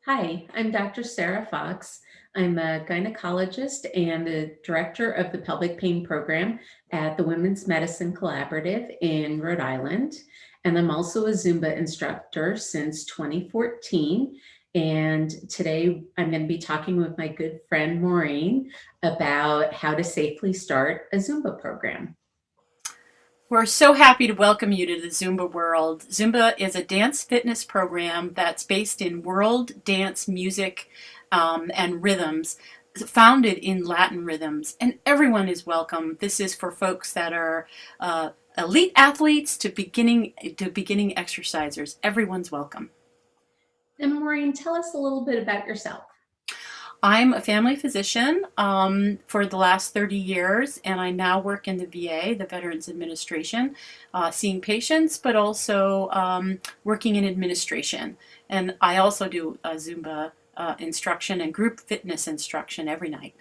Hi, I'm Dr. Sarah Fox. I'm a gynecologist and the director of the pelvic pain program at the Women's Medicine Collaborative in Rhode Island. And I'm also a Zumba instructor since 2014. And today I'm going to be talking with my good friend Maureen about how to safely start a Zumba program. We're so happy to welcome you to the Zumba world. Zumba is a dance fitness program that's based in world dance music and rhythms, founded in Latin rhythms, and everyone is welcome. This is for folks that are elite athletes to beginning exercisers. Everyone's welcome. And Maureen, tell us a little bit about yourself. I'm a family physician for the last 30 years, and I now work in the VA, the Veterans Administration, seeing patients, but also working in administration. And I also do Zumba instruction and group fitness instruction every night.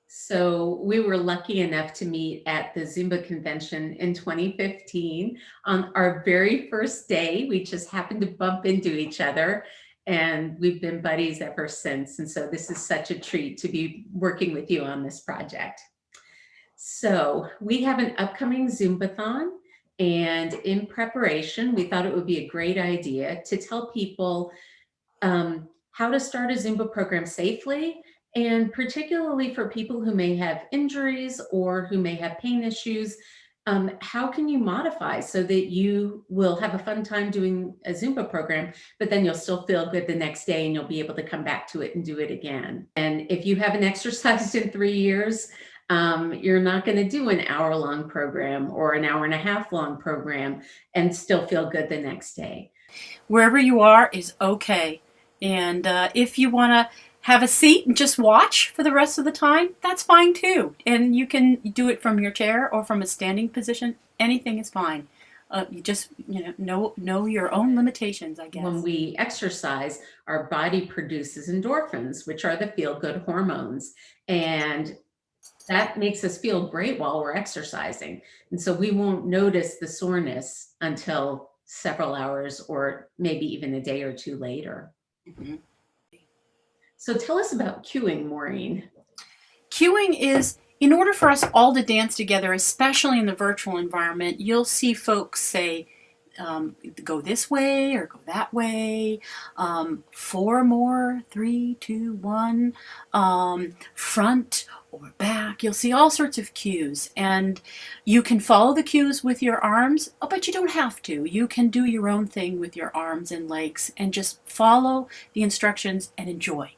So we were lucky enough to meet at the Zumba convention in 2015 on our very first day. We just happened to bump into each other and we've been buddies ever since. And so this is such a treat to be working with you on this project. So we have an upcoming Zumbathon, and in preparation, we thought it would be a great idea to tell people how to start a Zumba program safely, and particularly for people who may have injuries or who may have pain issues. How can you modify so that you will have a fun time doing a Zumba program, but then you'll still feel good the next day and you'll be able to come back to it and do it again. And if you haven't exercised in 3 years, you're not going to do an hour-long program or an hour and a half long program and still feel good the next day. Wherever you are is okay. And if you want to have a seat and just watch for the rest of the time, that's fine too. And you can do it from your chair or from a standing position. Anything is fine. You just know your own limitations, I guess. When we exercise, our body produces endorphins, which are the feel-good hormones. And that makes us feel great while we're exercising. And so we won't notice the soreness until several hours or maybe even a day or two later. Mm-hmm. So tell us about cueing, Maureen. Cueing is, in order for us all to dance together, especially in the virtual environment, you'll see folks say, go this way or go that way, 4 more, 3, 2, 1, front or back. You'll see all sorts of cues, and you can follow the cues with your arms, but you don't have to. You can do your own thing with your arms and legs and just follow the instructions and enjoy.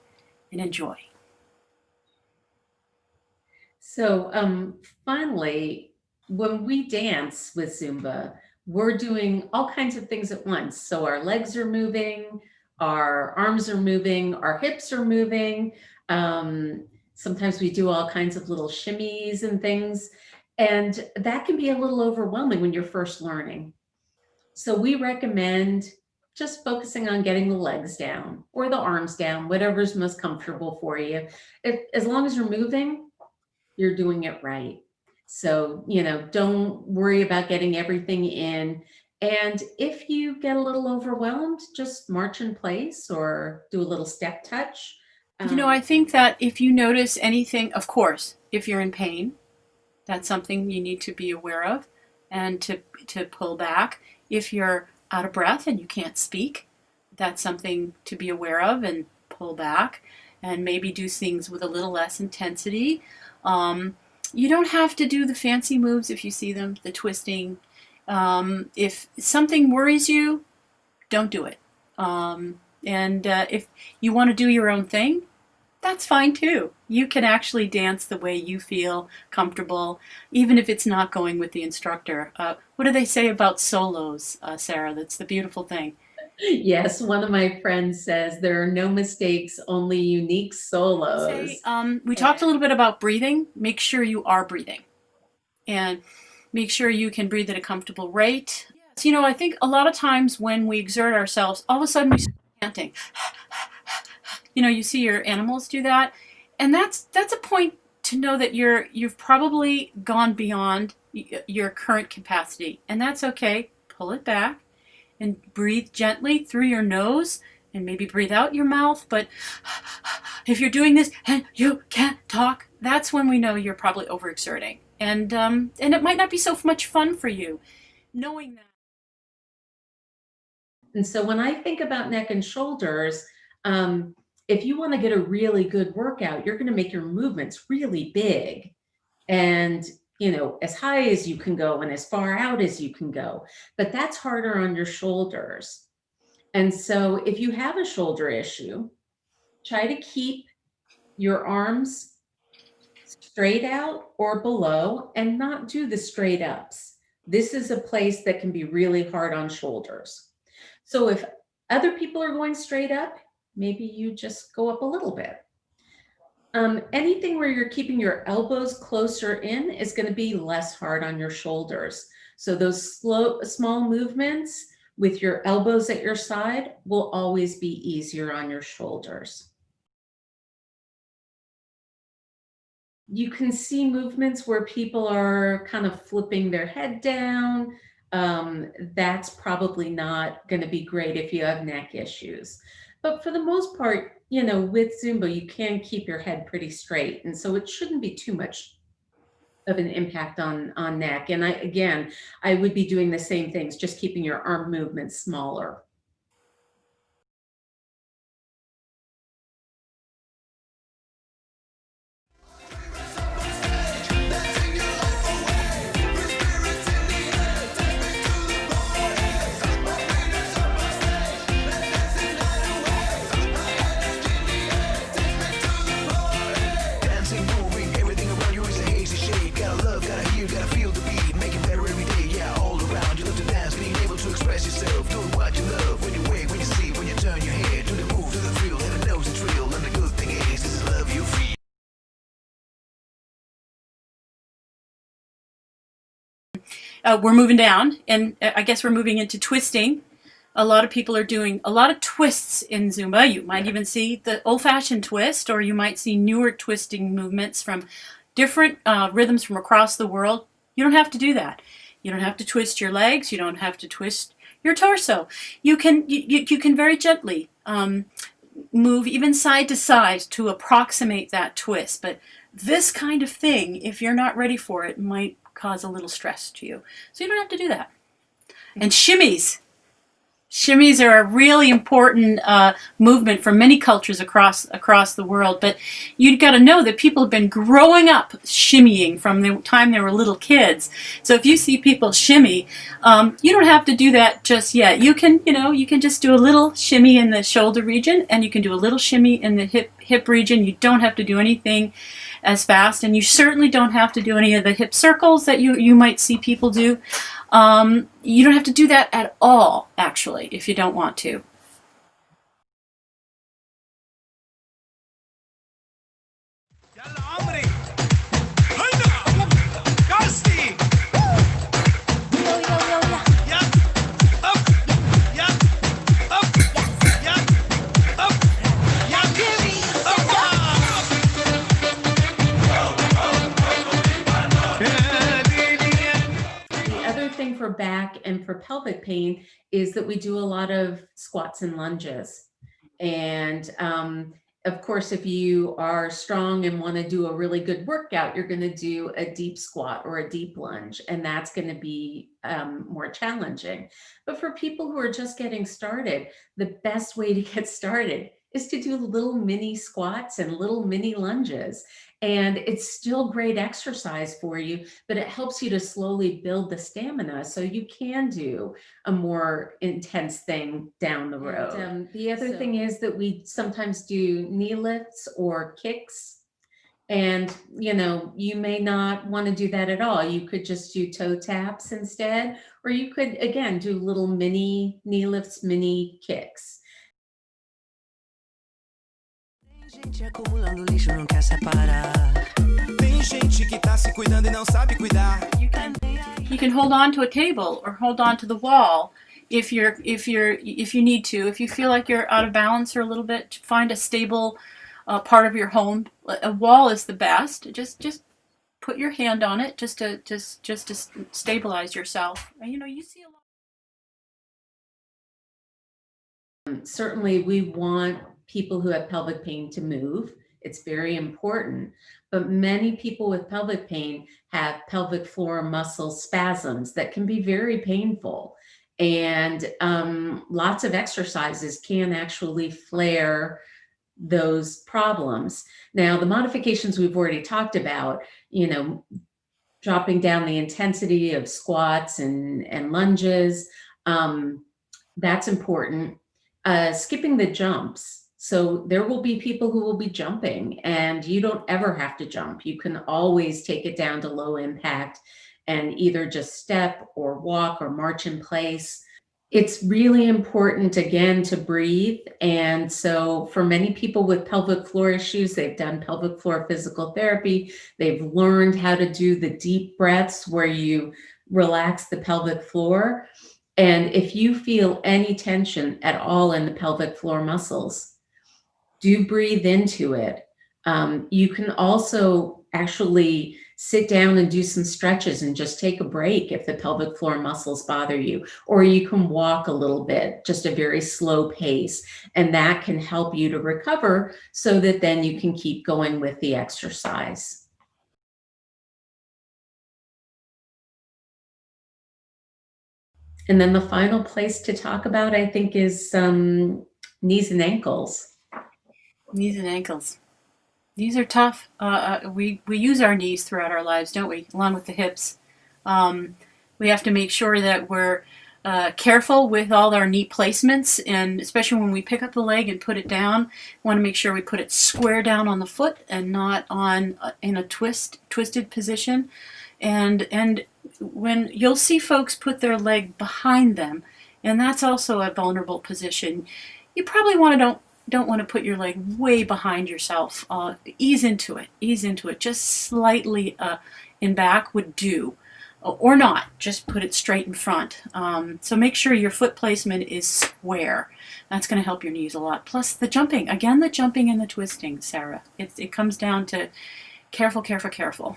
So finally, when we dance with Zumba, we're doing all kinds of things at once. So our legs are moving, our arms are moving, our hips are moving. Sometimes we do all kinds of little shimmies and things, and that can be a little overwhelming when you're first learning. So we recommend just focusing on getting the legs down or the arms down, whatever's most comfortable for you. As long as you're moving, you're doing it right. So, don't worry about getting everything in. And if you get a little overwhelmed, just march in place or do a little step touch. I think that if you notice anything, of course, if you're in pain, that's something you need to be aware of and to pull back. If you're out of breath and you can't speak, that's something to be aware of and pull back and maybe do things with a little less intensity. You don't have to do the fancy moves if you see them, the twisting. If something worries you, don't do it. And if you want to do your own thing, that's fine too. You can actually dance the way you feel comfortable, even if it's not going with the instructor. What do they say about solos, Sarah? That's the beautiful thing. Yes, one of my friends says there are no mistakes, only unique solos. We talked a little bit about breathing. Make sure you are breathing. And make sure you can breathe at a comfortable rate. So, I think a lot of times when we exert ourselves, all of a sudden we start panting. You see your animals do that. And that's a point to know that you've probably gone beyond your current capacity. And that's okay. Pull it back and breathe gently through your nose and maybe breathe out your mouth. But if you're doing this and you can't talk, that's when we know you're probably overexerting. And it might not be so much fun for you. Knowing that. And so when I think about neck and shoulders, um, if you want to get a really good workout, you're going to make your movements really big and, as high as you can go and as far out as you can go. But that's harder on your shoulders. And so if you have a shoulder issue, try to keep your arms straight out or below and not do the straight ups. This is a place that can be really hard on shoulders. So if other people are going straight up, maybe you just go up a little bit. Anything where you're keeping your elbows closer in is going to be less hard on your shoulders. So those small movements with your elbows at your side will always be easier on your shoulders. You can see movements where people are kind of flipping their head down. That's probably not going to be great if you have neck issues. But for the most part, with Zumba, you can keep your head pretty straight. And so it shouldn't be too much of an impact on neck. And I would be doing the same things, just keeping your arm movements smaller. We're moving down, and I guess we're moving into twisting. A lot of people are doing a lot of twists in Zumba. You might even see the old-fashioned twist, or you might see newer twisting movements from different rhythms from across the world. You don't have to do that. You don't have to twist your legs. You don't have to twist your torso. You can very gently move even side to side to approximate that twist. But this kind of thing, if you're not ready for it, might cause a little stress to you. So you don't have to do that. And shimmies. Shimmies are a really important movement for many cultures across the world, but you've got to know that people have been growing up shimmying from the time they were little kids. So if you see people shimmy, you don't have to do that just yet. You can just do a little shimmy in the shoulder region, and you can do a little shimmy in the hip region. You don't have to do anything as fast, and you certainly don't have to do any of the hip circles that you might see people do. You don't have to do that at all, actually, if you don't want to. For back and for pelvic pain is that we do a lot of squats and lunges. And of course, if you are strong and want to do a really good workout, you're going to do a deep squat or a deep lunge, and that's going to be more challenging. But for people who are just getting started, the best way to get started is to do little mini squats and little mini lunges. And it's still great exercise for you, but it helps you to slowly build the stamina so you can do a more intense thing down the road. And, the other thing is that we sometimes do knee lifts or kicks. And, you may not want to do that at all. You could just do toe taps instead, or you could, again, do little mini knee lifts, mini kicks. Gente acumulando lixo, não quer separar. Tem gente que tá se cuidando e não sabe cuidar. You can hold on to a table or hold on to the wall if you need to. If you feel like you're out of balance or a little bit, find a stable part of your home. A wall is the best. Just put your hand on it just to stabilize yourself. You see a lot. certainly we want people who have pelvic pain to move. It's very important. But many people with pelvic pain have pelvic floor muscle spasms that can be very painful. And lots of exercises can actually flare those problems. Now, the modifications we've already talked about, dropping down the intensity of squats and lunges, that's important. Skipping the jumps. So there will be people who will be jumping, and you don't ever have to jump. You can always take it down to low impact and either just step or walk or march in place. It's really important, again, to breathe. And so for many people with pelvic floor issues, they've done pelvic floor physical therapy. They've learned how to do the deep breaths where you relax the pelvic floor. And if you feel any tension at all in the pelvic floor muscles, do breathe into it. You can also actually sit down and do some stretches and just take a break if the pelvic floor muscles bother you, or you can walk a little bit, just a very slow pace, and that can help you to recover so that then you can keep going with the exercise. And then the final place to talk about, I think, is knees and ankles. Knees and ankles. These are tough. We use our knees throughout our lives, don't we? Along with the hips. We have to make sure that we're careful with all our knee placements, and especially when we pick up the leg and put it down, we want to make sure we put it square down on the foot and not on in a twisted position. And when you'll see folks put their leg behind them, and that's also a vulnerable position. You probably don't want to put your leg way behind yourself. Ease into it. Just slightly in back would do, or not. Just put it straight in front. So make sure your foot placement is square. That's going to help your knees a lot. Plus the jumping. Again, the jumping and the twisting, Sarah. It comes down to careful.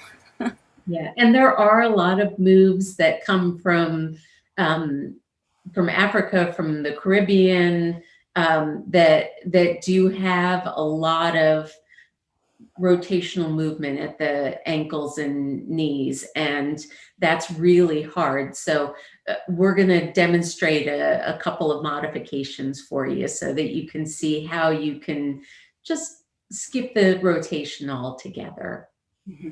Yeah, and there are a lot of moves that come from Africa, from the Caribbean, that do have a lot of rotational movement at the ankles and knees, and that's really hard. So we're going to demonstrate a couple of modifications for you so that you can see how you can just skip the rotation altogether. Mm-hmm.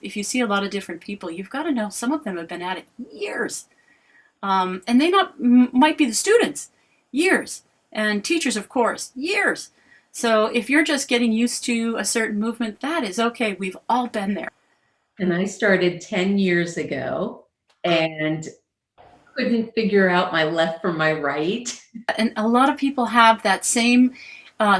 If you see a lot of different people, you've got to know some of them have been at it years. And they might be the students, years. And teachers, of course, years. So if you're just getting used to a certain movement, that is okay. We've all been there. And I started 10 years ago and couldn't figure out my left from my right. And a lot of people have that same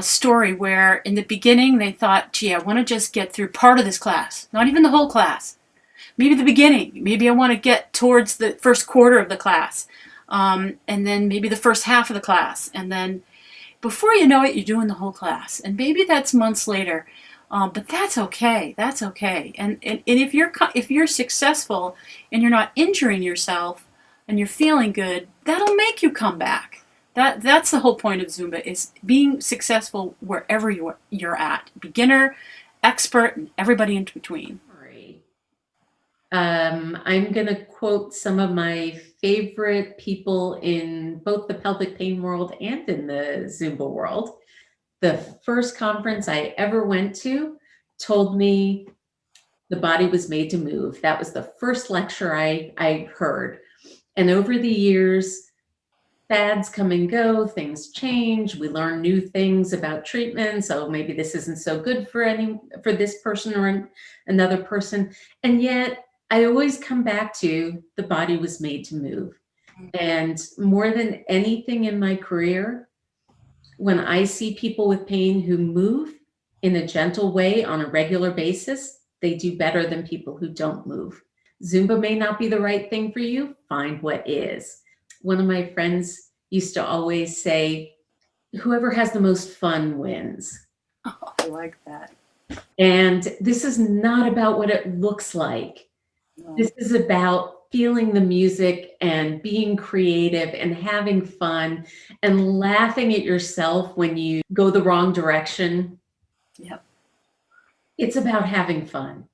story where in the beginning they thought, gee, I want to just get through part of this class, not even the whole class. Maybe the beginning. Maybe I want to get towards the first quarter of the class. And then maybe the first half of the class. And then before you know it, you're doing the whole class. And maybe that's months later. But that's okay. That's okay. And if you're successful and you're not injuring yourself and you're feeling good, that'll make you come back. That's the whole point of Zumba, is being successful wherever you're at. Beginner, expert, and everybody in between. Right. I'm going to quote some of my favorite people in both the pelvic pain world and in the Zumba world. The first conference I ever went to told me the body was made to move. That was the first lecture I heard. And over the years, fads come and go, things change. We learn new things about treatment. So maybe this isn't so good for this person or another person. And yet I always come back to the body was made to move. And more than anything in my career, when I see people with pain who move in a gentle way on a regular basis, they do better than people who don't move. Zumba may not be the right thing for you. Find what is. one of my friends used to always say, whoever has the most fun wins. Oh, I like that. And this is not about what it looks like. No. This is about feeling the music and being creative and having fun and laughing at yourself when you go the wrong direction. Yep, It's about having fun.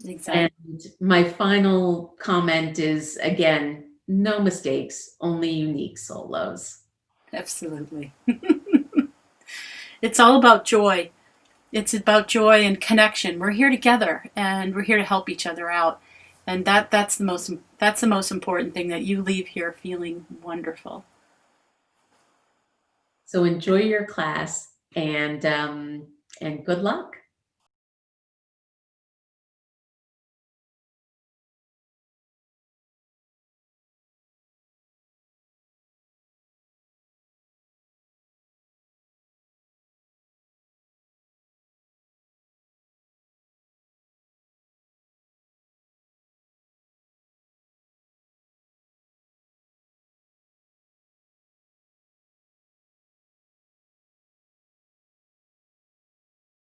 exactly. And my final comment is, again, no mistakes, only unique solos. Absolutely. It's all about joy. It's about joy and connection. We're here together and we're here to help each other out. And that's the most important thing, that you leave here feeling wonderful. So enjoy your class and good luck.